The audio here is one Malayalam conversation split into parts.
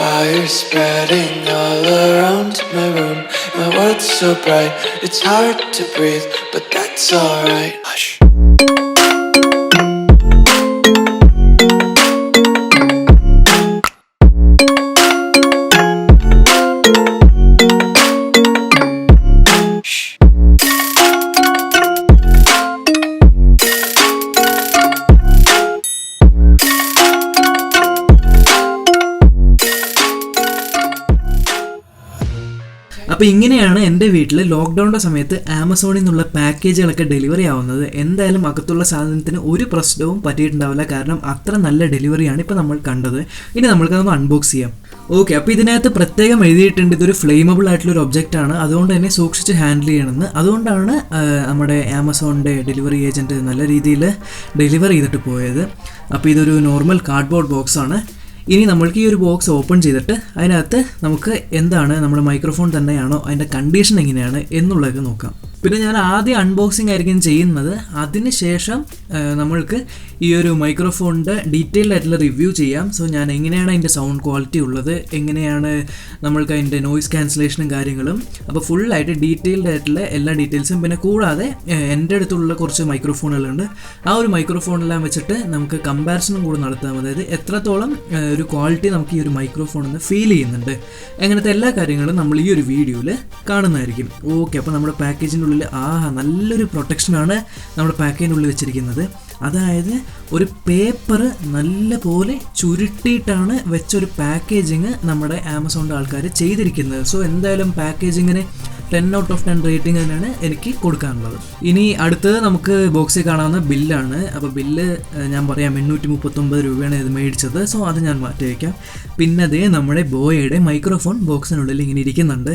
fire spreading all around my room. My world's so bright, it's hard to breathe, but that's alright. Hush. അപ്പോൾ ഇങ്ങനെയാണ് എൻ്റെ വീട്ടിൽ ലോക്ക്ഡൗണിൻ്റെ സമയത്ത് ആമസോണിൽ നിന്നുള്ള പാക്കേജുകളൊക്കെ ഡെലിവറി ആവുന്നത്. എന്തായാലും അകത്തുള്ള സാധനത്തിന് ഒരു പ്രശ്നവും പറ്റിയിട്ടുണ്ടാവില്ല, കാരണം അത്ര നല്ല ഡെലിവറിയാണ് ഇപ്പോൾ നമ്മൾ കണ്ടത്. ഇനി നമ്മൾക്കതൊന്ന് അൺബോക്സ് ചെയ്യാം. ഓക്കെ, അപ്പോൾ ഇതിനകത്ത് പ്രത്യേകം എഴുതിയിട്ടുണ്ട് ഇതൊരു ഫ്ലെയിമബിൾ ആയിട്ടുള്ളൊരു ഒബ്ജക്റ്റാണ്, അതുകൊണ്ട് തന്നെ സൂക്ഷിച്ച് ഹാൻഡിൽ ചെയ്യണമെന്ന്. അതുകൊണ്ടാണ് നമ്മുടെ ആമസോണിൻ്റെ ഡെലിവറി ഏജൻറ്റ് നല്ല രീതിയിൽ ഡെലിവറി ചെയ്തിട്ട് പോയത്. അപ്പോൾ ഇതൊരു നോർമൽ കാർഡ്ബോർഡ് ബോക്സാണ്. ഇനി നമ്മൾക്ക് ഈ ഒരു ബോക്സ് ഓപ്പൺ ചെയ്തിട്ട് അതിനകത്ത് നമുക്ക് എന്താണ് നമ്മുടെ മൈക്രോഫോൺ തന്നെയാണോ അതിൻ്റെ കണ്ടീഷൻ എങ്ങനെയാണ് എന്നുള്ളതൊക്കെ നോക്കാം. പിന്നെ ഞാൻ ആദ്യം അൺബോക്സിംഗ് ആയിരിക്കും ചെയ്യുന്നത്, അതിന് ശേഷം നമ്മൾക്ക് ഈ ഒരു മൈക്രോഫോണിൻ്റെ ഡീറ്റെയിൽഡ് ആയിട്ടുള്ള റിവ്യൂ ചെയ്യാം. സോ ഞാൻ എങ്ങനെയാണ് അതിൻ്റെ സൗണ്ട് ക്വാളിറ്റി ഉള്ളത്, എങ്ങനെയാണ് നമ്മൾക്ക് അതിൻ്റെ നോയിസ് ക്യാൻസലേഷനും കാര്യങ്ങളും, അപ്പോൾ ഫുള്ളായിട്ട് ഡീറ്റെയിൽഡ് ആയിട്ടുള്ള എല്ലാ ഡീറ്റെയിൽസും. പിന്നെ കൂടാതെ എൻ്റെ അടുത്തുള്ള കുറച്ച് മൈക്രോഫോണുകളുണ്ട്, ആ ഒരു മൈക്രോഫോണെല്ലാം വെച്ചിട്ട് നമുക്ക് കമ്പാരിസണും കൂടെ നടത്താം. അതായത് എത്രത്തോളം ഒരു ക്വാളിറ്റി നമുക്ക് ഈ ഒരു മൈക്രോഫോണിൽ നിന്ന് ഫീൽ ചെയ്യുന്നുണ്ട്, അങ്ങനത്തെ എല്ലാ കാര്യങ്ങളും നമ്മൾ ഈ ഒരു വീഡിയോയിൽ കാണുന്നതായിരിക്കും. ഓക്കെ, അപ്പോൾ നമ്മുടെ പാക്കേജിൻ്റെ ഉള്ളിൽ നല്ലൊരു പ്രൊട്ടക്ഷനാണ് നമ്മുടെ പാക്കേജിൻ്റെ ഉള്ളിൽ വെച്ചിരിക്കുന്നത്. അതായത് ഒരു പേപ്പർ നല്ല പോലെ ചുരുട്ടിയിട്ടാണ് വെച്ചൊരു പാക്കേജിങ് നമ്മുടെ ആമസോണിൻ്റെ ആൾക്കാർ ചെയ്തിരിക്കുന്നത്. സോ എന്തായാലും പാക്കേജിങ്ങിന് 10 out of 10 റേറ്റിംഗ് തന്നെയാണ് എനിക്ക് കൊടുക്കാനുള്ളത്. ഇനി അടുത്തത് നമുക്ക് ബോക്സിൽ കാണാവുന്ന ബില്ലാണ്. അപ്പോൾ ബില്ല് ഞാൻ പറയാം, 839 രൂപയാണ് ഇത് മേടിച്ചത്. സോ അത് ഞാൻ മാറ്റി വയ്ക്കാം. പിന്നെ അതേ നമ്മുടെ ബോയയുടെ മൈക്രോഫോൺ ബോക്സിനുള്ളിൽ ഇങ്ങനെ ഇരിക്കുന്നുണ്ട്.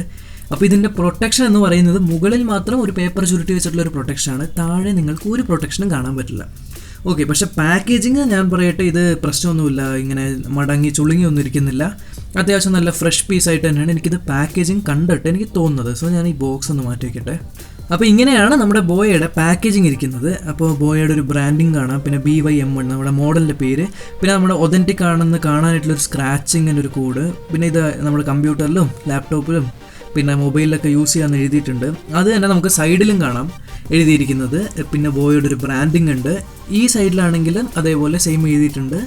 അപ്പോൾ ഇതിൻ്റെ പ്രൊട്ടക്ഷൻ എന്ന് പറയുന്നത് മുകളിൽ മാത്രം ഒരു പേപ്പർ ചുരുട്ടി വെച്ചിട്ടുള്ളൊരു പ്രൊട്ടക്ഷനാണ്, താഴെ നിങ്ങൾക്ക് ഒരു പ്രൊട്ടക്ഷനും കാണാൻ പറ്റില്ല. ഓക്കെ, പക്ഷേ പാക്കേജിങ് ഞാൻ പറയട്ടെ, ഇത് പ്രശ്നമൊന്നുമില്ല, ഇങ്ങനെ മടങ്ങി ചുളുങ്ങി ഒന്നും ഇരിക്കുന്നില്ല. അത്യാവശ്യം നല്ല ഫ്രഷ് പീസായിട്ട് തന്നെയാണ് എനിക്കിത് പാക്കേജിങ് കണ്ടിട്ട് എനിക്ക് തോന്നുന്നത്. സോ ഞാൻ ഈ ബോക്സ് ഒന്ന് മാറ്റി വയ്ക്കട്ടെ. അപ്പോൾ ഇങ്ങനെയാണ് നമ്മുടെ ബോയയുടെ പാക്കേജിങ് ഇരിക്കുന്നത്. അപ്പോൾ ബോയയുടെ ഒരു ബ്രാൻഡിങ് കാണാം, പിന്നെ BYM1 നമ്മുടെ മോഡലിൻ്റെ പേര്, പിന്നെ നമ്മുടെ ഒതൻറ്റിക് ആണെന്ന് കാണാനായിട്ടുള്ളൊരു സ്ക്രാച്ചിങ്ങിൻ്റെ ഒരു കോഡ്, പിന്നെ ഇത് നമ്മുടെ കമ്പ്യൂട്ടറിലും ലാപ്ടോപ്പിലും പിന്നെ മൊബൈലിലൊക്കെ യൂസ് ചെയ്യാമെന്ന് എഴുതിയിട്ടുണ്ട്. അത് തന്നെ നമുക്ക് സൈഡിലും കാണാം എഴുതിയിരിക്കുന്നത്. പിന്നെ ബോയയുടെ ഒരു ബ്രാൻഡിങ് ഉണ്ട്. ഈ സൈഡിലാണെങ്കിലും അതേപോലെ സെയിം എഴുതിയിട്ടുണ്ട്.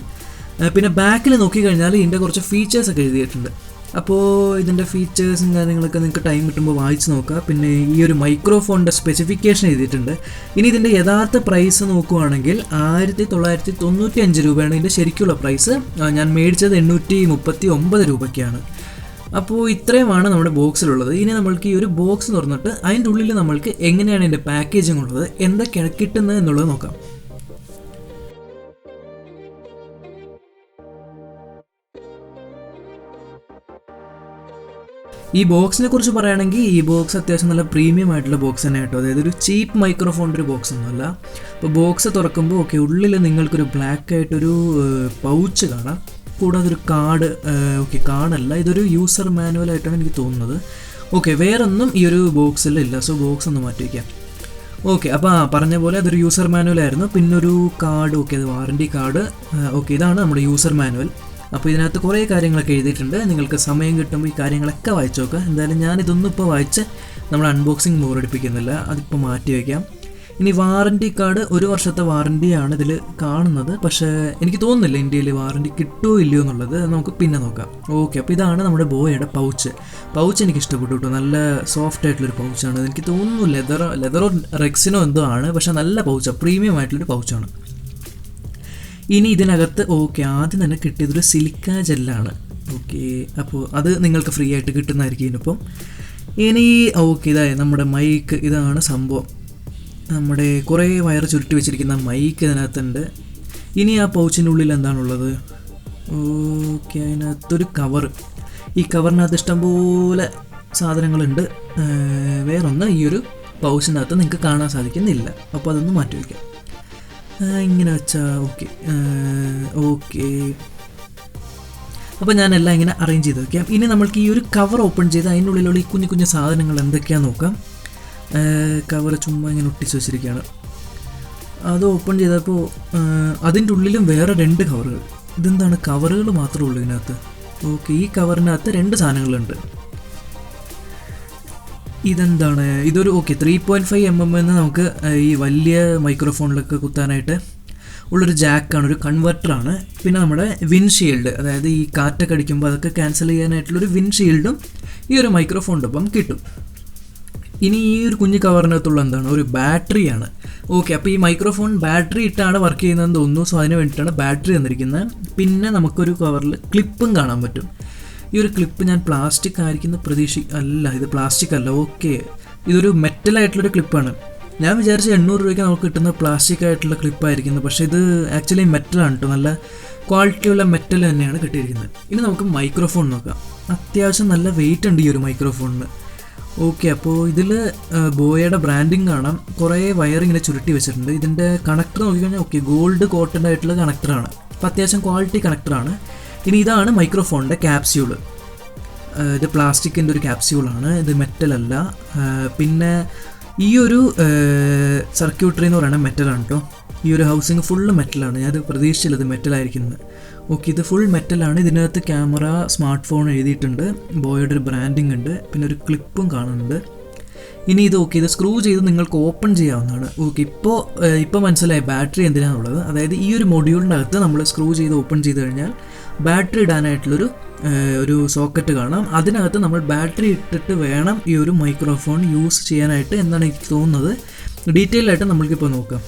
പിന്നെ ബാക്കിൽ നോക്കിക്കഴിഞ്ഞാൽ ഇതിൻ്റെ കുറച്ച് ഫീച്ചേഴ്സൊക്കെ എഴുതിയിട്ടുണ്ട്. അപ്പോൾ ഇതിൻ്റെ ഫീച്ചേഴ്സും കാര്യങ്ങളൊക്കെ നിങ്ങൾക്ക് ടൈം കിട്ടുമ്പോൾ വായിച്ച് നോക്കുക. പിന്നെ ഈ ഒരു മൈക്രോഫോണിൻ്റെ സ്പെസിഫിക്കേഷൻ എഴുതിയിട്ടുണ്ട്. ഇനി ഇതിൻ്റെ യഥാർത്ഥ പ്രൈസ് നോക്കുകയാണെങ്കിൽ 1995 രൂപയാണ് ഇതിൻ്റെ ശരിക്കുള്ള പ്രൈസ്. ഞാൻ മേടിച്ചത് 839 രൂപയ്ക്കാണ്. അപ്പോൾ ഇത്രയുമാണ് നമ്മുടെ ബോക്സിലുള്ളത്. ഇനി നമ്മൾക്ക് ഈ ഒരു ബോക്സ് തുറന്നിട്ട് അതിൻ്റെ ഉള്ളിൽ നമ്മൾക്ക് എങ്ങനെയാണ് ഇതിൻ്റെ പാക്കേജിങ് ഉള്ളത്, എന്തൊക്കെയാണ് കിട്ടുന്നത് എന്നുള്ളത് നോക്കാം. ഈ ബോക്സിനെ കുറിച്ച് പറയുകയാണെങ്കിൽ ഈ ബോക്സ് അത്യാവശ്യം നല്ല പ്രീമിയം ആയിട്ടുള്ള ബോക്സ് തന്നെ കേട്ടോ. അതായത് ഒരു ചീപ്പ് മൈക്രോഫോണിൻ്റെ ഒരു ബോക്സ് ഒന്നുമല്ല. അപ്പോൾ ബോക്സ് തുറക്കുമ്പോൾ ഓക്കെ, ഉള്ളിൽ നിങ്ങൾക്കൊരു ബ്ലാക്ക് ആയിട്ടൊരു പൗച്ച് കാണാം. കൂടാതെ ഒരു കാർഡ്, ഓക്കെ കാർഡല്ല, ഇതൊരു യൂസർ മാനുവലായിട്ടാണ് എനിക്ക് തോന്നുന്നത്. ഓക്കെ, വേറൊന്നും ഈ ഒരു ബോക്സിലില്ല. സോ ബോക്സ് ഒന്ന് മാറ്റി വയ്ക്കാം. ഓക്കെ, അപ്പോൾ പറഞ്ഞ പോലെ അതൊരു യൂസർ മാനുവലായിരുന്നു. പിന്നൊരു കാർഡ്, ഓക്കെ അത് വാറൻറ്റി കാർഡ്. ഓക്കെ, ഇതാണ് നമ്മുടെ യൂസർ മാനുവൽ. അപ്പോൾ ഇതിനകത്ത് കുറേ കാര്യങ്ങളൊക്കെ എഴുതിയിട്ടുണ്ട്. നിങ്ങൾക്ക് സമയം കിട്ടുമ്പോൾ ഈ കാര്യങ്ങളൊക്കെ വായിച്ചു നോക്കുക. എന്തായാലും ഞാനിതൊന്നും ഇപ്പോൾ വായിച്ച് നമ്മൾ അൺബോക്സിങ് ബോറടിപ്പിക്കുന്നില്ല, അതിപ്പോൾ മാറ്റി വയ്ക്കാം. ഇനി വാറൻറ്റി കാർഡ്, 1 വർഷത്തെ വാറൻറ്റിയാണ് ഇതിൽ കാണുന്നത്. പക്ഷേ എനിക്ക് തോന്നുന്നില്ല ഇന്ത്യയിൽ വാറൻറ്റി കിട്ടുമോ ഇല്ലയോ എന്നുള്ളത്, നമുക്ക് പിന്നെ നോക്കാം. ഓക്കെ, അപ്പോൾ ഇതാണ് നമ്മുടെ ബോയയുടെ പൗച്ച് എനിക്ക് ഇഷ്ടപ്പെട്ടു കേട്ടോ. നല്ല സോഫ്റ്റ് ആയിട്ടുള്ളൊരു പൗച്ചാണ്. എനിക്ക് തോന്നുന്നു ലെതറോ റെക്സിനോ എന്തോ ആണ്, പക്ഷേ നല്ല പൗച്ചാണ്, പ്രീമിയം ആയിട്ടുള്ളൊരു പൗച്ചാണ്. ഇനി ഇതിനകത്ത് ഓക്കെ ആദ്യം തന്നെ കിട്ടിയതൊരു സിലിക്ക ജെല്ലാണ്. ഓക്കെ, അപ്പോൾ അത് നിങ്ങൾക്ക് ഫ്രീ ആയിട്ട് കിട്ടുന്നതായിരിക്കും ഇതിനിപ്പം. ഇനി ഓക്കെ, ഇതായി നമ്മുടെ മൈക്ക്, ഇതാണ് സംഭവം. നമ്മുടെ കുറേ വയർ ചുരുട്ടി വെച്ചിരിക്കുന്ന മൈക്ക് ഇതിനകത്തുണ്ട്. ഇനി ആ പൗച്ചിൻ്റെ ഉള്ളിൽ എന്താണുള്ളത്? ഓക്കെ, അതിനകത്തൊരു കവർ. ഈ കവറിനകത്ത് ഇഷ്ടംപോലെ സാധനങ്ങളുണ്ട്. വേറൊന്ന് ഈ ഒരു പൗച്ചിനകത്ത് നിങ്ങൾക്ക് കാണാൻ സാധിക്കുന്നില്ല. അപ്പോൾ അതൊന്ന് മാറ്റി വയ്ക്കാം. ഇങ്ങനെ വെച്ചാൽ ഓക്കെ. അപ്പോൾ ഞാനെല്ലാം ഇങ്ങനെ അറേഞ്ച് ചെയ്ത് വയ്ക്കാം. ഇനി നമ്മൾക്ക് ഈ ഒരു കവർ ഓപ്പൺ ചെയ്ത് അതിനുള്ളിലുള്ള ഈ കുഞ്ഞു കുഞ്ഞു സാധനങ്ങൾ എന്തൊക്കെയാണെന്ന് നോക്കാം. കവർ ചുമ്മാ ഇങ്ങനെ ഒട്ടിച്ച് വെച്ചിരിക്കുകയാണ്. അത് ഓപ്പൺ ചെയ്തപ്പോൾ അതിൻ്റെ ഉള്ളിലും വേറെ 2 കവറുകൾ. ഇതെന്താണ്, കവറുകൾ മാത്രമേ ഉള്ളൂ ഇതിനകത്ത്? ഓക്കെ, ഈ കവറിനകത്ത് 2 സാധനങ്ങളുണ്ട്. ഇതെന്താണ്? ഇതൊരു 3.5 mm എന്ന് നമുക്ക് ഈ വലിയ മൈക്രോഫോണിലൊക്കെ കുത്താനായിട്ട് ഉള്ളൊരു ജാക്കാണ്, ഒരു കൺവെർട്ടറാണ്. പിന്നെ നമ്മുടെ വിൻഷീൽഡ്, അതായത് ഈ കാറ്റൊക്കെ അടിക്കുമ്പോൾ അതൊക്കെ ക്യാൻസൽ ചെയ്യാനായിട്ടുള്ളൊരു വിൻഷീൽഡും ഈ ഒരു മൈക്രോഫോണിൻ്റെ ഒപ്പം കിട്ടും. ഇനി ഈ ഒരു കുഞ്ഞു കവറിനകത്തുള്ള എന്താണ്? ഒരു ബാറ്ററിയാണ്. ഓക്കെ, അപ്പോൾ ഈ മൈക്രോഫോൺ ബാറ്ററി ഇട്ടാണ് വർക്ക് ചെയ്യുന്നതെന്ന് തോന്നുന്നു. സോ അതിന് വേണ്ടിയിട്ടാണ് ബാറ്ററി തന്നിരിക്കുന്നത്. പിന്നെ നമുക്കൊരു കവറിൽ ക്ലിപ്പും കാണാൻ പറ്റും. ഈ ഒരു ക്ലിപ്പ് ഞാൻ പ്ലാസ്റ്റിക് ആയിരിക്കുന്ന അല്ല, ഇത് പ്ലാസ്റ്റിക് അല്ല. ഓക്കെ, ഇതൊരു മെറ്റലായിട്ടുള്ളൊരു ക്ലിപ്പാണ്. ഞാൻ വിചാരിച്ച 800 രൂപയ്ക്ക് നമുക്ക് കിട്ടുന്ന പ്ലാസ്റ്റിക് ആയിട്ടുള്ള ക്ലിപ്പായിരിക്കുന്നത്, പക്ഷേ ഇത് ആക്ച്വലി മെറ്റലാണ് കേട്ടോ. നല്ല ക്വാളിറ്റിയുള്ള മെറ്റൽ തന്നെയാണ് കിട്ടിയിരിക്കുന്നത്. ഇനി നമുക്ക് മൈക്രോഫോൺ നോക്കാം. അത്യാവശ്യം നല്ല വെയിറ്റ് ഉണ്ട് ഈ ഒരു മൈക്രോഫോണിന്. ഓക്കെ, അപ്പോൾ ഇതിൽ ബോയയുടെ ബ്രാൻഡിങ് കാണാം. കുറേ വയർ ഇങ്ങനെ ചുരുട്ടി വെച്ചിട്ടുണ്ട്. ഇതിൻ്റെ കണക്ടർ നോക്കിക്കഴിഞ്ഞാൽ ഗോൾഡ് കോട്ടഡ് ആയിട്ടുള്ള കണക്ടറാണ്. അപ്പോൾ അത്യാവശ്യം ക്വാളിറ്റി കണക്ടറാണ്. ഇനി ഇതാണ് മൈക്രോഫോണിൻ്റെ ക്യാപ്സ്യൂള്. ഇത് പ്ലാസ്റ്റിക്കിൻ്റെ ഒരു ക്യാപ്സ്യൂളാണ്, ഇത് മെറ്റലല്ല. പിന്നെ ഈ ഒരു സർക്യൂട്ടറി എന്ന് പറയുന്നത് മെറ്റലാണ് കേട്ടോ. ഈ ഒരു ഹൗസിങ് ഫുള്ള് മെറ്റലാണ്. ഞാനത് പ്രതീക്ഷിച്ചില്ല ഇത് മെറ്റലായിരിക്കുന്നത്. ഓക്കെ, ഇത് ഫുൾ മെറ്റലാണ്. ഇതിനകത്ത് ക്യാമറ, സ്മാർട്ട് ഫോൺ എഴുതിയിട്ടുണ്ട്. ബോയുടെ ഒരു ബ്രാൻഡിങ് ഉണ്ട്. പിന്നെ ഒരു ക്ലിപ്പും കാണുന്നുണ്ട്. ഇനി ഇത് ഇത് സ്ക്രൂ ചെയ്ത് നിങ്ങൾക്ക് ഓപ്പൺ ചെയ്യാവുന്നതാണ്. ഓക്കെ, ഇപ്പോൾ മനസ്സിലായി ബാറ്ററി എന്തിനാണെന്നുള്ളത്. അതായത് ഈ ഒരു മൊഡ്യൂളിൻ്റെ അകത്ത് നമ്മൾ സ്ക്രൂ ചെയ്ത് ഓപ്പൺ ചെയ്ത് കഴിഞ്ഞാൽ ബാറ്ററി ഇടാനായിട്ടുള്ളൊരു സോക്കറ്റ് കാണാം. അതിനകത്ത് നമ്മൾ ബാറ്ററി ഇട്ടിട്ട് വേണം ഈ ഒരു മൈക്രോഫോൺ യൂസ് ചെയ്യാനായിട്ട് എന്നാണ് എനിക്ക് തോന്നുന്നത്. ഡീറ്റെയിൽ ആയിട്ട് നമ്മൾക്കിപ്പോൾ നോക്കാം.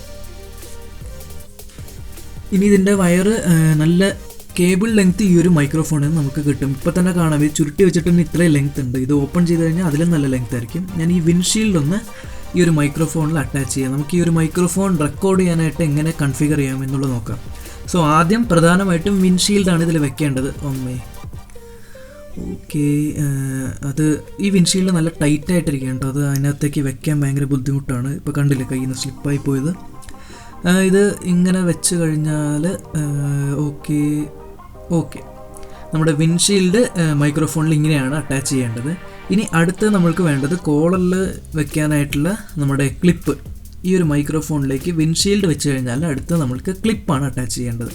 ഇനി ഇതിൻ്റെ വയറ് നല്ല കേബിൾ ലെങ്ത്ത് ഈ ഒരു മൈക്രോഫോണിൽ നിന്ന് നമുക്ക് കിട്ടും. ഇപ്പോൾ തന്നെ കാണാം, ഇത് ചുരുട്ടി വെച്ചിട്ട് ഇത്രയും ലെങ്ത് ഉണ്ട്. ഇത് ഓപ്പൺ ചെയ്ത് കഴിഞ്ഞാൽ അതിലും നല്ല ലെങ്ത് ആയിരിക്കും. ഞാൻ ഈ വിൻഷീൽഡ് ഒന്ന് ഈ ഒരു മൈക്രോഫോണിൽ അറ്റാച്ച് ചെയ്യാം. നമുക്ക് ഈ ഒരു മൈക്രോഫോൺ റെക്കോർഡ് ചെയ്യാനായിട്ട് എങ്ങനെ കൺഫിഗർ ചെയ്യാം എന്നുള്ളത് നോക്കാം. സോ ആദ്യം പ്രധാനമായിട്ടും വിൻഷീൽഡാണ് ഇതിൽ വെക്കേണ്ടത്. ഓക്കെ, അത് ഈ വിൻഷീൽഡ് നല്ല ടൈറ്റായിട്ടിരിക്കുകയാണ് കേട്ടോ. അത് അതിനകത്തേക്ക് വെക്കാൻ ഭയങ്കര ബുദ്ധിമുട്ടാണ്. ഇപ്പോൾ കണ്ടില്ലേ, കയ്യിൽ നിന്ന് സ്ലിപ്പായി പോയത്. ഇത് ഇങ്ങനെ വെച്ച് കഴിഞ്ഞാൽ ഓക്കെ നമ്മുടെ വിൻഷീൽഡ് മൈക്രോഫോണിൽ ഇങ്ങനെയാണ് അറ്റാച്ച് ചെയ്യേണ്ടത്. ഇനി അടുത്ത് നമ്മൾക്ക് വേണ്ടത് കോളറിൽ വെക്കാനായിട്ടുള്ള നമ്മുടെ ക്ലിപ്പ്. ഈ ഒരു മൈക്രോഫോണിലേക്ക് വിൻഷീൽഡ് വെച്ച് കഴിഞ്ഞാൽ അടുത്ത് നമ്മൾക്ക് ക്ലിപ്പാണ് അറ്റാച്ച് ചെയ്യേണ്ടത്.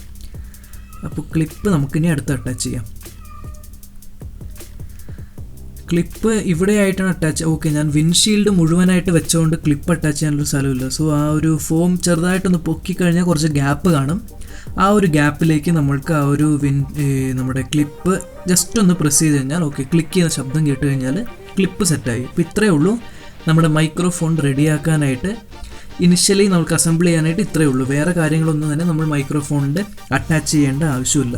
അപ്പോൾ ക്ലിപ്പ് നമുക്കിനി അടുത്ത് അറ്റാച്ച് ചെയ്യാം. ക്ലിപ്പ് ഇവിടെ ആയിട്ടാണ് അറ്റാച്ച്. ഓക്കെ, ഞാൻ വിൻഷീൽഡ് മുഴുവനായിട്ട് വെച്ചുകൊണ്ട് ക്ലിപ്പ് അറ്റാച്ച് ചെയ്യാനൊരു സ്ഥലമില്ല. സോ ആ ഒരു ഫോം ചെറുതായിട്ടൊന്ന് പൊക്കിക്കഴിഞ്ഞാൽ കുറച്ച് ഗ്യാപ്പ് കാണും. ആ ഒരു ഗ്യാപ്പിലേക്ക് നമ്മൾക്ക് ആ ഒരു നമ്മുടെ ക്ലിപ്പ് ജസ്റ്റ് ഒന്ന് പ്രസ് ചെയ്ത് കഴിഞ്ഞാൽ ക്ലിക്ക് ചെയ്യുന്ന ശബ്ദം കേട്ട് കഴിഞ്ഞാൽ ക്ലിപ്പ് സെറ്റായി. ഇപ്പോൾ ഇത്രയേ ഉള്ളൂ നമ്മുടെ മൈക്രോഫോൺ റെഡിയാക്കാനായിട്ട്. ഇനിഷ്യലി നമുക്ക് അസംബിൾ ചെയ്യാനായിട്ട് ഇത്രയേ ഉള്ളൂ. വേറെ കാര്യങ്ങളൊന്നും തന്നെ നമ്മൾ മൈക്രോഫോണിൻ്റെ അറ്റാച്ച് ചെയ്യേണ്ട ആവശ്യമില്ല.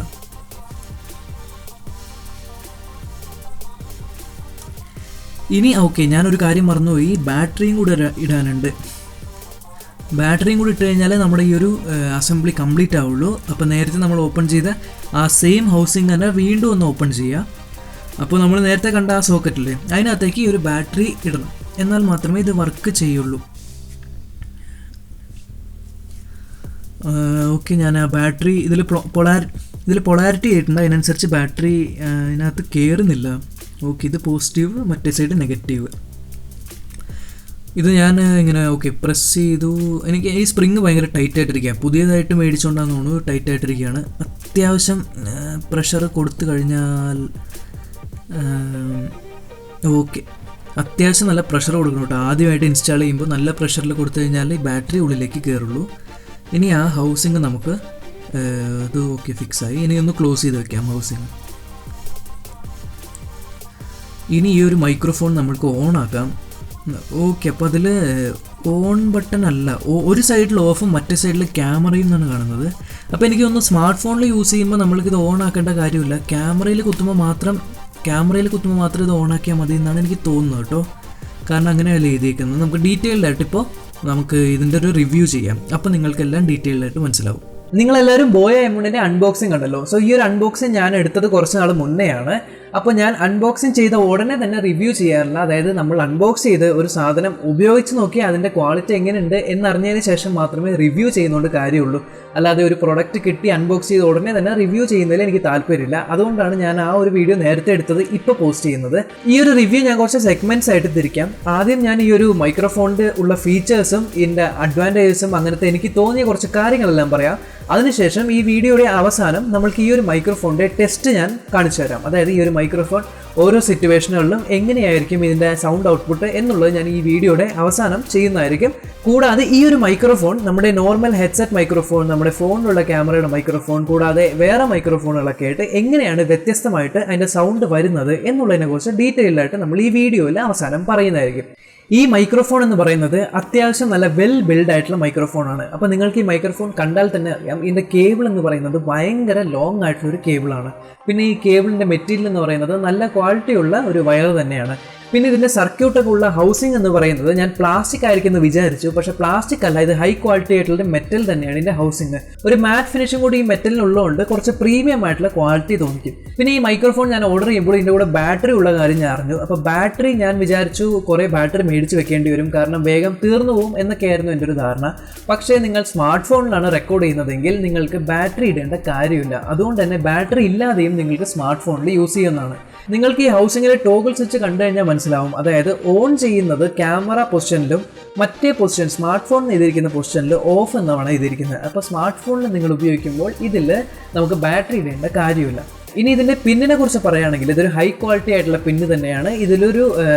ഇനി ഞാനൊരു കാര്യം മറന്നുപോയി, ബാറ്ററിയും കൂടെ ഇടാനുണ്ട്. ബാറ്ററിയും കൂടി ഇട്ട് കഴിഞ്ഞാൽ നമ്മുടെ ഈ ഒരു അസംബ്ലി കംപ്ലീറ്റ് ആവുള്ളൂ. അപ്പോൾ നേരത്തെ നമ്മൾ ഓപ്പൺ ചെയ്ത ആ സെയിം ഹൗസിങ് തന്നെ വീണ്ടും ഒന്ന് ഓപ്പൺ ചെയ്യുക. അപ്പോൾ നമ്മൾ നേരത്തെ കണ്ട ആ സോക്കറ്റില്ലേ, അതിനകത്തേക്ക് ഈ ഒരു ബാറ്ററി ഇടണം. എന്നാൽ മാത്രമേ ഇത് വർക്ക് ചെയ്യുള്ളൂ. ഞാൻ ആ ബാറ്ററി ഇതിൽ പൊളാരിറ്റി ആയിട്ടുണ്ട്. അതിനനുസരിച്ച് ബാറ്ററി ഇതിനകത്ത് കയറുന്നില്ല. ഇത് പോസിറ്റീവ്, മറ്റേ സൈഡ് നെഗറ്റീവ്. ഇത് ഞാൻ ഇങ്ങനെ പ്രസ് ചെയ്തു. എനിക്ക് ഈ സ്പ്രിങ് ഭയങ്കര ടൈറ്റായിട്ടിരിക്കുക. പുതിയതായിട്ട് മേടിച്ചുകൊണ്ടാന്ന് തോന്നുന്നു ടൈറ്റായിട്ടിരിക്കുകയാണ്. അത്യാവശ്യം പ്രഷർ കൊടുത്തു കഴിഞ്ഞാൽ അത്യാവശ്യം നല്ല പ്രഷർ കൊടുക്കണം കേട്ടോ. ആദ്യമായിട്ട് ഇൻസ്റ്റാൾ ചെയ്യുമ്പോൾ നല്ല പ്രഷറിൽ കൊടുത്തു കഴിഞ്ഞാൽ ഈ ബാറ്ററി ഉള്ളിലേക്ക് കയറുള്ളൂ. ഇനി ആ ഹൗസിങ് നമുക്ക് ഇത് ഫിക്സായി. ഇനി ഒന്ന് ക്ലോസ് ചെയ്ത് വെക്കാം ഹൗസിങ്. ഇനി ഈ ഒരു മൈക്രോഫോൺ നമുക്ക് ഓൺ ആക്കാം. അപ്പോൾ അതിൽ ഓൺ ബട്ടൺ അല്ല, ഒരു സൈഡിൽ ഓഫും മറ്റേ സൈഡിൽ ക്യാമറയും എന്നാണ് കാണുന്നത്. അപ്പോൾ എനിക്ക് തോന്നുന്നു സ്മാർട്ട് ഫോണിൽ യൂസ് ചെയ്യുമ്പോൾ നമ്മൾക്കിത് ഓൺ ആക്കേണ്ട കാര്യമില്ല. ക്യാമറയിൽ കുത്തുമ്പോൾ മാത്രം ഇത് ഓൺ ആക്കിയാൽ മതി എന്നാണ് എനിക്ക് തോന്നുന്നത് കേട്ടോ. കാരണം അങ്ങനെയല്ല എഴുതിയിരിക്കുന്നത്. നമുക്ക് ഡീറ്റെയിൽഡ് ആയിട്ട് ഇപ്പോൾ നമുക്ക് ഇതിൻ്റെ ഒരു റിവ്യൂ ചെയ്യാം. അപ്പോൾ നിങ്ങൾക്കെല്ലാം ഡീറ്റെയിൽഡ് ആയിട്ട് മനസ്സിലാവും. നിങ്ങളെല്ലാവരും ബോയ M1ൻ്റെ അൺബോക്സിങ് കണ്ടല്ലോ. സോ ഈ ഒരു അൺബോക്സിങ് ഞാൻ എടുത്തത് കുറച്ച് നാൾ മുന്നെയാണ്. അപ്പോൾ ഞാൻ അൺബോക്സിങ് ചെയ്ത ഉടനെ തന്നെ റിവ്യൂ ചെയ്യാറില്ല. അതായത് നമ്മൾ അൺബോക്സ് ചെയ്ത് ഒരു സാധനം ഉപയോഗിച്ച് നോക്കി അതിൻ്റെ ക്വാളിറ്റി എങ്ങനെയുണ്ട് എന്നറിഞ്ഞതിന് ശേഷം മാത്രമേ റിവ്യൂ ചെയ്യുന്നതുകൊണ്ട് കാര്യമുള്ളൂ. അല്ലാതെ ഒരു പ്രൊഡക്റ്റ് കിട്ടി അൺബോക്സ് ചെയ്ത ഉടനെ തന്നെ റിവ്യൂ ചെയ്യുന്നതിൽ എനിക്ക് താല്പര്യമില്ല. അതുകൊണ്ടാണ് ഞാൻ ആ ഒരു വീഡിയോ നേരത്തെ എടുത്തത് ഇപ്പോൾ പോസ്റ്റ് ചെയ്യുന്നത്. ഈ ഒരു റിവ്യൂ ഞാൻ കുറച്ച് സെഗ്മെൻറ്റ്സ് ആയിട്ട് തിരിക്കാം. ആദ്യം ഞാൻ ഈ ഒരു മൈക്രോഫോണിൻ്റെ ഉള്ള ഫീച്ചേഴ്സും ഇതിൻ്റെ അഡ്വാൻറ്റേജസും അങ്ങനത്തെ എനിക്ക് തോന്നിയ കുറച്ച് കാര്യങ്ങളെല്ലാം പറയാം. അതിനുശേഷം ഈ വീഡിയോയുടെ അവസാനം നമ്മൾക്ക് ഈ ഒരു മൈക്രോഫോണിൻ്റെ ടെസ്റ്റ് ഞാൻ കാണിച്ചു തരാം. അതായത് ഈ ഒരു മൈക്രോഫോൺ ഓരോ സിറ്റുവേഷനുകളിലും എങ്ങനെയായിരിക്കും ഇതിൻ്റെ സൗണ്ട് ഔട്ട്പുട്ട് എന്നുള്ളത് ഞാൻ ഈ വീഡിയോയുടെ അവസാനം ചെയ്യുന്നതായിരിക്കും. കൂടാതെ ഈ ഒരു മൈക്രോഫോൺ നമ്മുടെ നോർമൽ ഹെഡ്സെറ്റ് മൈക്രോഫോൺ, നമ്മുടെ ഫോണിലുള്ള ക്യാമറയുടെ മൈക്രോഫോൺ, കൂടാതെ വേറെ മൈക്രോഫോണുകളൊക്കെ ആയിട്ട് എങ്ങനെയാണ് വ്യത്യസ്തമായിട്ട് അതിൻ്റെ സൗണ്ട് വരുന്നത് എന്നുള്ളതിനെക്കുറിച്ച് ഡീറ്റെയിൽഡ് ആയിട്ട് നമ്മൾ ഈ വീഡിയോയിൽ അവസാനം പറയുന്നതായിരിക്കും. ഈ മൈക്രോഫോൺ എന്ന് പറയുന്നത് അത്യാവശ്യം നല്ല വെൽ ബിൽഡ് ആയിട്ടുള്ള മൈക്രോഫോണാണ്. അപ്പോൾ നിങ്ങൾക്ക് ഈ മൈക്രോഫോൺ കണ്ടാൽ തന്നെ അറിയാം, ഇതിൻ്റെ കേബിൾ എന്ന് പറയുന്നത് ഭയങ്കര ലോങ് ആയിട്ടുള്ളൊരു കേബിളാണ്. പിന്നെ ഈ കേബിളിൻ്റെ മെറ്റീരിയൽ എന്ന് പറയുന്നത് നല്ല ക്വാളിറ്റിയുള്ള ഒരു വയർ തന്നെയാണ്. പിന്നെ ഇതിൻ്റെ സർക്യൂട്ടൊക്കെ ഉള്ള ഹൗസിംഗ് എന്ന് പറയുന്നത് ഞാൻ പ്ലാസ്റ്റിക് ആയിരിക്കും എന്ന് വിചാരിച്ചു, പക്ഷേ പ്ലാസ്റ്റിക് അല്ല, ഇത് ഹൈ ക്വാളിറ്റി ആയിട്ടുള്ള മെറ്റൽ തന്നെയാണ് ഇതിൻ്റെ ഹൗസിംഗ്. ഒരു മാറ്റ് ഫിനിഷും കൂടി ഈ മെറ്റലിനുള്ളതുകൊണ്ട് കുറച്ച് പ്രീമിയം ആയിട്ടുള്ള ക്വാളിറ്റി തോന്നിക്കും. പിന്നെ ഈ മൈക്രോഫോൺ ഞാൻ ഓർഡർ ചെയ്യുമ്പോൾ ഇതിൻ്റെ കൂടെ ബാറ്ററി ഉള്ള കാര്യം ഞാൻ അറിഞ്ഞു. അപ്പോൾ ബാറ്ററി ഞാൻ വിചാരിച്ചു കുറേ ബാറ്ററി മേടിച്ച് വെക്കേണ്ടി വരും, കാരണം വേഗം തീർന്നു പോകും എന്നൊക്കെയായിരുന്നു എൻ്റെ ഒരു ധാരണ. പക്ഷേ നിങ്ങൾ സ്മാർട്ട് ഫോണിലാണ് റെക്കോർഡ് ചെയ്യുന്നതെങ്കിൽ നിങ്ങൾക്ക് ബാറ്ററി ഇടേണ്ട കാര്യമില്ല. അതുകൊണ്ട് തന്നെ ബാറ്ററി ഇല്ലാതെയും നിങ്ങൾക്ക് സ്മാർട്ട് ഫോണിൽ യൂസ് ചെയ്യുന്നതാണ്. നിങ്ങൾക്ക് ഈ ഹൗസിങ്ങിലെ ടോഗിൾ സ്വിച്ച് കണ്ടു കഴിഞ്ഞാൽ മനസ്സിലാവും. അതായത് ഓൺ ചെയ്യുന്നത് ക്യാമറ പൊസിഷനിലും മറ്റേ പൊസിഷൻ സ്മാർട്ട് ഫോണിൽ ചെയ്തിരിക്കുന്ന പൊസിഷനിൽ ഓഫ് എന്നാണ് ചെയ്തിരിക്കുന്നത്. അപ്പോൾ സ്മാർട്ട് ഫോണിൽ നിങ്ങൾ ഉപയോഗിക്കുമ്പോൾ ഇതിൽ നമുക്ക് ബാറ്ററി ഇടേണ്ട കാര്യമില്ല. ഇനി ഇതിൻ്റെ പിന്നിനെ കുറിച്ച് പറയുകയാണെങ്കിൽ ഇതൊരു ഹൈ ക്വാളിറ്റി ആയിട്ടുള്ള പിന്ന് തന്നെയാണ്. ഇതിലൊരു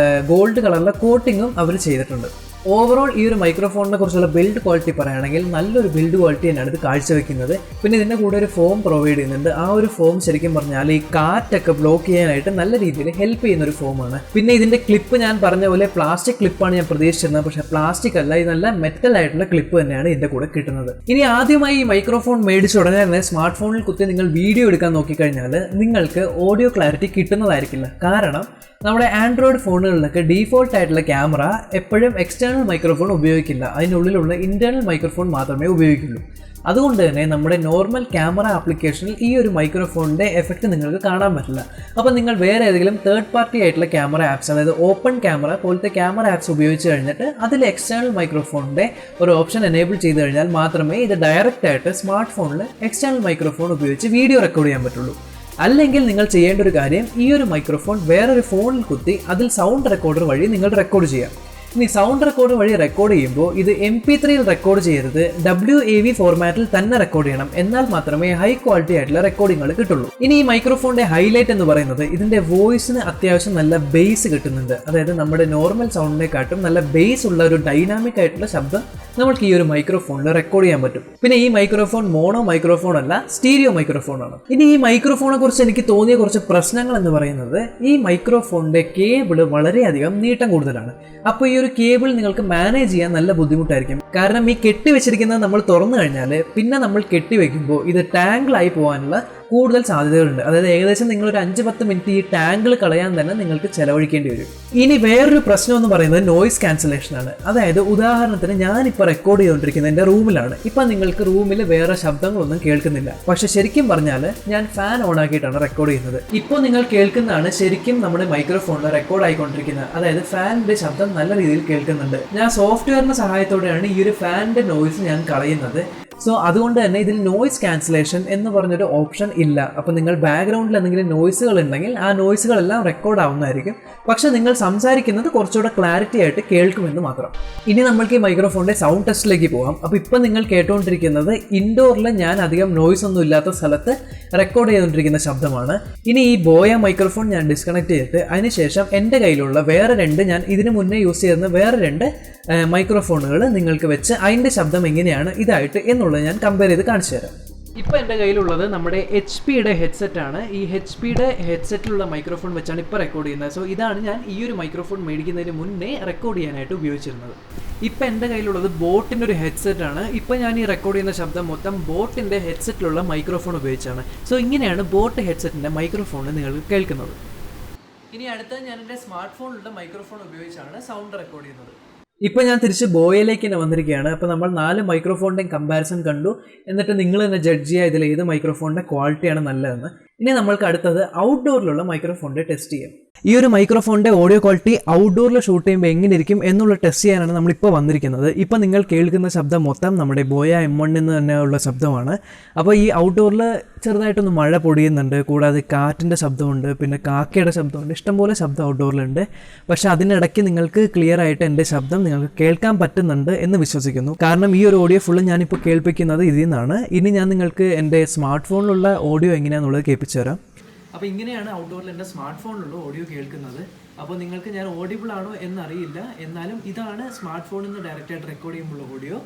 ഗോൾഡ് കളറിലെ കോട്ടിങ്ങും അവർ ചെയ്തിട്ടുണ്ട്. ഓവറോൾ ഈ ഒരു മൈക്രോഫോണിനെ കുറിച്ചുള്ള ബിൽഡ് ക്വാളിറ്റി പറയുകയാണെങ്കിൽ നല്ലൊരു ബിൽഡ് ക്വാളിറ്റി തന്നെയാണ് ഇത് കാഴ്ചവെക്കുന്നത്. പിന്നെ ഇതിൻ്റെ കൂടെ ഒരു ഫോം പ്രൊവൈഡ് ചെയ്യുന്നുണ്ട്. ആ ഒരു ഫോം ശരിക്കും പറഞ്ഞാൽ ഈ കാറ്റൊക്കെ ബ്ലോക്ക് ചെയ്യാനായിട്ട് നല്ല രീതിയിൽ ഹെൽപ്പ് ചെയ്യുന്ന ഒരു ഫോമാണ്. പിന്നെ ഇതിൻ്റെ ക്ലിപ്പ് ഞാൻ പറഞ്ഞ പോലെ പ്ലാസ്റ്റിക് ക്ലിപ്പാണ് ഞാൻ പ്രതീക്ഷിച്ചിരുന്നത്, പക്ഷേ പ്ലാസ്റ്റിക് അല്ല, ഇത് നല്ല മെറ്റൽ ആയിട്ടുള്ള ക്ലിപ്പ് തന്നെയാണ് ഇതിൻ്റെ കൂടെ കിട്ടുന്നത്. ഇനി ആദ്യമായി ഈ മൈക്രോഫോൺ മേടിച്ച ഉടനെ തന്നെ സ്മാർട്ട് ഫോണിൽ കുത്തി നിങ്ങൾ വീഡിയോ എടുക്കാൻ നോക്കിക്കഴിഞ്ഞാൽ നിങ്ങൾക്ക് ഓഡിയോ ക്ലാരിറ്റി കിട്ടുന്നതായിരിക്കില്ല. കാരണം നമ്മുടെ ആൻഡ്രോയിഡ് ഫോണുകളിലൊക്കെ ഡീഫോൾട്ട് ആയിട്ടുള്ള ക്യാമറ എപ്പോഴും എക്സ്റ്റേണൽ മൈക്രോഫോൺ ഉപയോഗിക്കില്ല, അതിനുള്ളിലുള്ള ഇൻറ്റേർണൽ മൈക്രോഫോൺ മാത്രമേ ഉപയോഗിക്കുള്ളൂ. അതുകൊണ്ട് തന്നെ നമ്മുടെ നോർമൽ ക്യാമറ ആപ്ലിക്കേഷനിൽ ഈ ഒരു മൈക്രോഫോണിൻ്റെ എഫക്റ്റ് നിങ്ങൾക്ക് കാണാൻ പറ്റില്ല. അപ്പോൾ നിങ്ങൾ വേറെ ഏതെങ്കിലും തേർഡ് പാർട്ടി ആയിട്ടുള്ള ക്യാമറ ആപ്സ്, അതായത് ഓപ്പൺ ക്യാമറ പോലത്തെ ക്യാമറ ആപ്സ് ഉപയോഗിച്ച് കഴിഞ്ഞിട്ട് അതിൽ എക്സ്റ്റേണൽ മൈക്രോഫോണിൻ്റെ ഒരു ഓപ്ഷൻ എനേബിൾ ചെയ്ത് കഴിഞ്ഞാൽ മാത്രമേ ഇത് ഡയറക്റ്റ് ആയിട്ട് സ്മാർട്ട് ഫോണിൽ എക്സ്റ്റേണൽ മൈക്രോഫോൺ ഉപയോഗിച്ച് വീഡിയോ റെക്കോർഡ് ചെയ്യാൻ പറ്റുള്ളൂ. അല്ലെങ്കിൽ നിങ്ങൾ ചെയ്യേണ്ട ഒരു കാര്യം, ഈ ഒരു മൈക്രോഫോൺ വേറൊരു ഫോണിൽ കുത്തി അതിൽ സൗണ്ട് റെക്കോർഡർ വഴി നിങ്ങൾ റെക്കോർഡ് ചെയ്യാം. ഇനി സൗണ്ട് റെക്കോർഡർ വഴി റെക്കോർഡ് ചെയ്യുമ്പോൾ ഇത് MP3യിൽ റെക്കോർഡ് ചെയ്യരുത്, WAV ഫോർമാറ്റിൽ തന്നെ റെക്കോർഡ് ചെയ്യണം. എന്നാൽ മാത്രമേ ഹൈ ക്വാളിറ്റി ആയിട്ടുള്ള റെക്കോർഡിങ്ങൾ കിട്ടുള്ളൂ. ഇനി ഈ മൈക്രോഫോണിന്റെ ഹൈലൈറ്റ് എന്ന് പറയുന്നത് ഇതിന്റെ വോയിസിന് അത്യാവശ്യം നല്ല ബേസ് കിട്ടുന്നുണ്ട്. അതായത് നമ്മുടെ നോർമൽ സൗണ്ടിനെക്കാട്ടും നല്ല ബേസ് ഉള്ള ഒരു ഡൈനാമിക് ആയിട്ടുള്ള ശബ്ദം നമുക്ക് ഈ ഒരു മൈക്രോഫോണിൽ റെക്കോർഡ് ചെയ്യാൻ പറ്റും. പിന്നെ ഈ മൈക്രോഫോൺ മോണോ മൈക്രോഫോൺ അല്ല, സ്റ്റീരിയോ മൈക്രോഫോൺ ആണ്. ഇനി ഈ മൈക്രോഫോണെ കുറിച്ച് എനിക്ക് തോന്നിയ കുറച്ച് പ്രശ്നങ്ങൾ എന്ന് പറയുന്നത്, ഈ മൈക്രോഫോണിന്റെ കേബിള് വളരെയധികം നീട്ടം കൂടുതലാണ്. അപ്പോൾ ഈ ഒരു കേബിൾ നിങ്ങൾക്ക് മാനേജ് ചെയ്യാൻ നല്ല ബുദ്ധിമുട്ടായിരിക്കും. കാരണം ഈ കെട്ടിവെച്ചിരിക്കുന്നത് നമ്മൾ തുറന്നു കഴിഞ്ഞാൽ പിന്നെ നമ്മൾ കെട്ടിവെക്കുമ്പോൾ ഇത് ടാങ്കിളായി പോകാനുള്ള കൂടുതൽ സാധ്യതകളുണ്ട്. അതായത് ഏകദേശം നിങ്ങളൊരു 5-10 മിനിറ്റ് ഈ ടാങ്കിൾ കളയാൻ തന്നെ നിങ്ങൾക്ക് ചെലവഴിക്കേണ്ടി വരും. ഇനി വേറൊരു പ്രശ്നം എന്ന് പറയുന്നത് നോയിസ് ക്യാൻസലേഷൻ ആണ്. അതായത് ഉദാഹരണത്തിന് ഞാനിപ്പോൾ റെക്കോർഡ് ചെയ്തുകൊണ്ടിരിക്കുന്നത് എൻ്റെ റൂമിലാണ്. ഇപ്പം നിങ്ങൾക്ക് റൂമിൽ വേറെ ശബ്ദങ്ങളൊന്നും കേൾക്കുന്നില്ല. പക്ഷെ ശരിക്കും പറഞ്ഞാൽ ഞാൻ ഫാൻ ഓൺ ആക്കിയിട്ടാണ് റെക്കോർഡ് ചെയ്യുന്നത്. ഇപ്പോൾ നിങ്ങൾ കേൾക്കുന്നതാണ് ശരിക്കും നമ്മുടെ മൈക്രോഫോണിൽ റെക്കോർഡ് ആയിക്കൊണ്ടിരിക്കുന്നത്. അതായത് ഫാനിൻ്റെ ശബ്ദം നല്ല രീതിയിൽ കേൾക്കുന്നുണ്ട്. ഞാൻ സോഫ്റ്റ്വെയറിൻ്റെ സഹായത്തോടെയാണ് ഈ ഒരു ഫാനിൻ്റെ നോയിസ് ഞാൻ കളയുന്നത്. സോ അതുകൊണ്ട് തന്നെ ഇതിൽ നോയിസ് ക്യാൻസലേഷൻ എന്ന് പറഞ്ഞൊരു ഓപ്ഷൻ ഇല്ല. അപ്പോൾ നിങ്ങൾ ബാക്ക്ഗ്രൗണ്ടിൽ എന്തെങ്കിലും നോയിസുകൾ ഉണ്ടെങ്കിൽ ആ നോയിസുകളെല്ലാം റെക്കോർഡ് ആവുന്നതായിരിക്കും. പക്ഷെ നിങ്ങൾ സംസാരിക്കുന്നത് കുറച്ചുകൂടെ ക്ലാരിറ്റി ആയിട്ട് കേൾക്കുമെന്ന് മാത്രം. ഇനി നമ്മൾക്ക് ഈ മൈക്രോഫോണിൻ്റെ സൗണ്ട് ടെസ്റ്റിലേക്ക് പോകാം. അപ്പോൾ ഇപ്പം നിങ്ങൾ കേട്ടുകൊണ്ടിരിക്കുന്നത് ഇൻഡോറിൽ ഞാൻ അധികം നോയിസ് ഒന്നും ഇല്ലാത്ത സ്ഥലത്ത് റെക്കോർഡ് ചെയ്തുകൊണ്ടിരിക്കുന്ന ശബ്ദമാണ്. ഇനി ഈ ബോയ മൈക്രോഫോൺ ഞാൻ ഡിസ്കണക്ട് ചെയ്തിട്ട് അതിനുശേഷം എൻ്റെ കയ്യിലുള്ള വേറെ ഞാൻ ഇതിനു മുന്നേ യൂസ് ചെയ്യുന്ന വേറെ 2 മൈക്രോഫോണുകൾ നിങ്ങൾക്ക് വെച്ച് അതിൻ്റെ ശബ്ദം എങ്ങനെയാണ് ഇതായിട്ട് എന്നുള്ളത് ഞാൻ കമ്പയർ ചെയ്ത് കാണിച്ചു തരാം. ഇപ്പോൾ എൻ്റെ കയ്യിലുള്ളത് നമ്മുടെ HP-യുടെ ഹെഡ്സെറ്റാണ്. ഈ HP-യുടെ ഹെഡ്സെറ്റിലുള്ള മൈക്രോഫോൺ വെച്ചാണ് ഇപ്പോൾ റെക്കോർഡ് ചെയ്യുന്നത്. സോ ഇതാണ് ഞാൻ ഈ ഒരു മൈക്രോഫോൺ മേടിക്കുന്നതിന് മുന്നേ റെക്കോർഡ് ചെയ്യാനായിട്ട് ഉപയോഗിച്ചിരുന്നത്. ഇപ്പോൾ എൻ്റെ കയ്യിലുള്ളത് ബോട്ടിൻ്റെ ഒരു ഹെഡ്സെറ്റാണ്. ഇപ്പോൾ ഞാൻ ഈ റെക്കോർഡ് ചെയ്യുന്ന ശബ്ദം മൊത്തം ബോട്ടിൻ്റെ ഹെഡ്സെറ്റിലുള്ള മൈക്രോഫോൺ ഉപയോഗിച്ചാണ്. സോ ഇങ്ങനെയാണ് ബോട്ട് ഹെഡ്സെറ്റിൻ്റെ മൈക്രോഫോൺ നിങ്ങൾക്ക് കേൾക്കുന്നത്. ഇനി അടുത്ത ഞാൻ എൻ്റെ സ്മാർട്ട് ഫോണിലുള്ള മൈക്രോഫോൺ ഉപയോഗിച്ചാണ് സൗണ്ട് റെക്കോർഡ് ചെയ്യുന്നത്. ഇപ്പോൾ ഞാൻ തിരിച്ച് ബോയയിലേക്ക് തന്നെ വന്നിരിക്കുകയാണ്. അപ്പോൾ നമ്മൾ 4 മൈക്രോഫോണിൻ്റെയും കമ്പാരിസൺ കണ്ടു. എന്നിട്ട് നിങ്ങൾ തന്നെ ജഡ്ജ് ചെയ്യുക ഇതിൽ ഏത് മൈക്രോഫോണിൻ്റെ ക്വാളിറ്റിയാണ് നല്ലതെന്ന്. ഇനി നമ്മൾക്ക് അടുത്തത് ഔട്ട്ഡോറിലുള്ള മൈക്രോഫോണിൻ്റെ ടെസ്റ്റ് ചെയ്യാം. ഈ ഒരു മൈക്രോഫോണിൻ്റെ ഓഡിയോ ക്വാളിറ്റി ഔട്ട്ഡോറിൽ ഷൂട്ട് ചെയ്യുമ്പോൾ എങ്ങനെ ഇരിക്കും എന്നുള്ള ടെസ്റ്റ് ചെയ്യാനാണ് നമ്മളിപ്പോൾ വന്നിരിക്കുന്നത്. ഇപ്പോൾ നിങ്ങൾ കേൾക്കുന്ന ശബ്ദം മൊത്തം നമ്മുടെ ബോയ M1 നിന്ന് തന്നെയുള്ള ശബ്ദമാണ്. അപ്പോൾ ഈ ഔട്ട്ഡോറിൽ ചെറുതായിട്ടൊന്ന് മഴ പൊടിയുന്നുണ്ട്, കൂടാതെ കാറ്റിൻ്റെ ശബ്ദമുണ്ട്, പിന്നെ കാക്കയുടെ ശബ്ദമുണ്ട്, ഇഷ്ടംപോലെ ശബ്ദം ഔട്ട്ഡോറിലുണ്ട്. പക്ഷേ അതിനിടയ്ക്ക് നിങ്ങൾക്ക് ക്ലിയർ ആയിട്ട് എൻ്റെ ശബ്ദം നിങ്ങൾക്ക് കേൾക്കാൻ പറ്റുന്നുണ്ട് എന്ന് വിശ്വസിക്കുന്നു. കാരണം ഈ ഒരു ഓഡിയോ ഫുള്ള് ഞാനിപ്പോൾ കേൾപ്പിക്കുന്നത് ഇതിൽ നിന്നാണ്. ഇനി ഞാൻ നിങ്ങൾക്ക് എൻ്റെ സ്മാർട്ട് ഫോണിലുള്ള ഓഡിയോ എങ്ങനെയാണെന്നുള്ളത് കേൾപ്പിച്ചു തരാം. അപ്പോൾ ഇങ്ങനെയാണ് ഔട്ട്ഡോറിൽ എൻ്റെ സ്മാർട്ട് ഫോണിലുള്ള ഓഡിയോ കേൾക്കുന്നത്. അപ്പോൾ നിങ്ങൾക്ക് ഞാൻ ഓഡിബിൾ ആണോ എന്നറിയില്ല, എന്നാലും ഇതാണ് സ്മാർട്ട് ഫോണിൽ നിന്ന് ഡയറക്റ്റായിട്ട് റെക്കോർഡ് ചെയ്യുമ്പോഴുള്ള ഓഡിയോ.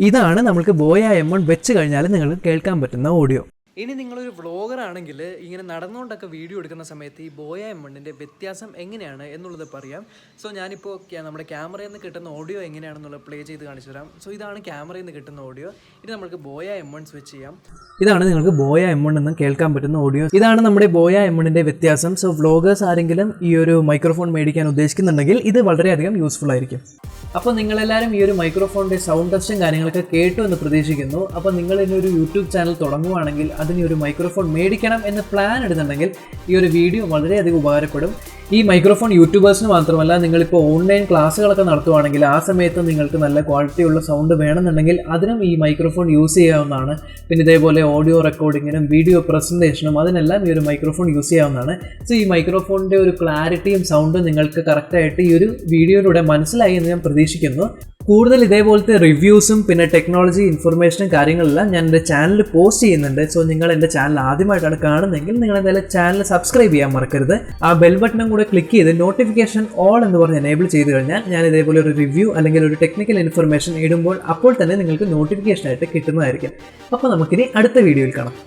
ഇതാണ് നമുക്ക് ബോയ M1 വെച്ച് കഴിഞ്ഞാൽ നിങ്ങൾക്ക് കേൾക്കാൻ പറ്റുന്ന ഓഡിയോ. ഇനി നിങ്ങളൊരു വ്ളോഗർ ആണെങ്കിൽ ഇങ്ങനെ നടന്നുകൊണ്ടൊക്കെ വീഡിയോ എടുക്കുന്ന സമയത്ത് ഈ ബോയ M1ൻ്റെ വ്യത്യാസം എങ്ങനെയാണ് എന്നുള്ളത് പറയാം. സോ ഞാനിപ്പോൾ നമ്മുടെ ക്യാമറയിൽ നിന്ന് കിട്ടുന്ന ഓഡിയോ എങ്ങനെയാണെന്നുള്ളത് പ്ലേ ചെയ്ത് കാണിച്ചു തരാം. സോ ഇതാണ് ക്യാമറയിൽ നിന്ന് കിട്ടുന്ന ഓഡിയോ. ഇനി നമുക്ക് ബോയ M1 സ്വിച്ച് ചെയ്യാം. ഇതാണ് നിങ്ങൾക്ക് ബോയ M1 എന്ന് കേൾക്കാൻ പറ്റുന്ന ഓഡിയോ. ഇതാണ് നമ്മുടെ ബോയ M1ൻ്റെ വ്യത്യാസം. സോ വ്ളോഗേഴ്സ് ആരെങ്കിലും ഈ ഒരു മൈക്രോഫോൺ മേടിക്കാൻ ഉദ്ദേശിക്കുന്നുണ്ടെങ്കിൽ ഇത് വളരെയധികം യൂസ്ഫുൾ ആയിരിക്കും. അപ്പോൾ നിങ്ങളെല്ലാവരും ഈ ഒരു മൈക്രോഫോണിൻ്റെ സൗണ്ട് ടെസ്റ്റും കാര്യങ്ങളൊക്കെ കേട്ടു എന്ന് പ്രതീക്ഷിക്കുന്നു. അപ്പോൾ നിങ്ങൾ ഇനി ഒരു യൂട്യൂബ് ചാനൽ തുടങ്ങുവാണെങ്കിൽ അതിന് ഒരു മൈക്രോഫോൺ മേടിക്കണം എന്ന് പ്ലാൻ എടുത്തിട്ടുണ്ടെങ്കിൽ ഈ ഒരു വീഡിയോ വളരെയധികം ഉപകാരപ്പെടും. ഈ മൈക്രോഫോൺ യൂട്യൂബേഴ്സിന് മാത്രമല്ല, നിങ്ങളിപ്പോൾ ഓൺലൈൻ ക്ലാസ്സുകളൊക്കെ നടത്തുവാണെങ്കിൽ ആ സമയത്ത് നിങ്ങൾക്ക് നല്ല ക്വാളിറ്റിയുള്ള സൗണ്ട് വേണമെന്നുണ്ടെങ്കിൽ അതിനും ഈ മൈക്രോഫോൺ യൂസ് ചെയ്യാവുന്നതാണ്. പിന്നെ ഇതേപോലെ ഓഡിയോ റെക്കോർഡിങ്ങിനും വീഡിയോ പ്രസൻറ്റേഷനും അതിനെല്ലാം ഈ ഒരു മൈക്രോഫോൺ യൂസ് ചെയ്യാവുന്നതാണ്. സോ ഈ മൈക്രോഫോണിൻ്റെ ഒരു ക്ലാരിറ്റിയും സൗണ്ടും നിങ്ങൾക്ക് കറക്റ്റായിട്ട് ഈ ഒരു വീഡിയോയിലൂടെ മനസ്സിലായി എന്ന് ഞാൻ പ്രതീക്ഷിക്കുന്നു. കൂടുതൽ ഇതേപോലത്തെ റിവ്യൂസും പിന്നെ ടെക്നോളജി ഇൻഫർമേഷനും കാര്യങ്ങളെല്ലാം ഞാൻ എൻ്റെ ചാനലിൽ പോസ്റ്റ് ചെയ്യുന്നുണ്ട്. സോ നിങ്ങൾ എൻ്റെ ചാനൽ ആദ്യമായിട്ടാണ് കാണുന്നതെങ്കിൽ നിങ്ങൾ എന്തായാലും ചാനൽ സബ്സ്ക്രൈബ് ചെയ്യാൻ മറക്കരുത്. ആ ബെൽ ബട്ടണും കൂടെ ക്ലിക്ക് ചെയ്ത് നോട്ടിഫിക്കേഷൻ ഓൾ എന്ന് പറഞ്ഞ് എനേബിൾ ചെയ്ത് കഴിഞ്ഞാൽ ഞാൻ ഇതേപോലെ ഒരു റിവ്യൂ അല്ലെങ്കിൽ ഒരു ടെക്നിക്കൽ ഇൻഫർമേഷൻ ഇടുമ്പോൾ അപ്പോൾ തന്നെ നിങ്ങൾക്ക് നോട്ടിഫിക്കേഷനായിട്ട് കിട്ടുന്നതായിരിക്കും. അപ്പോൾ നമുക്കിനി അടുത്ത വീഡിയോയിൽ കാണാം.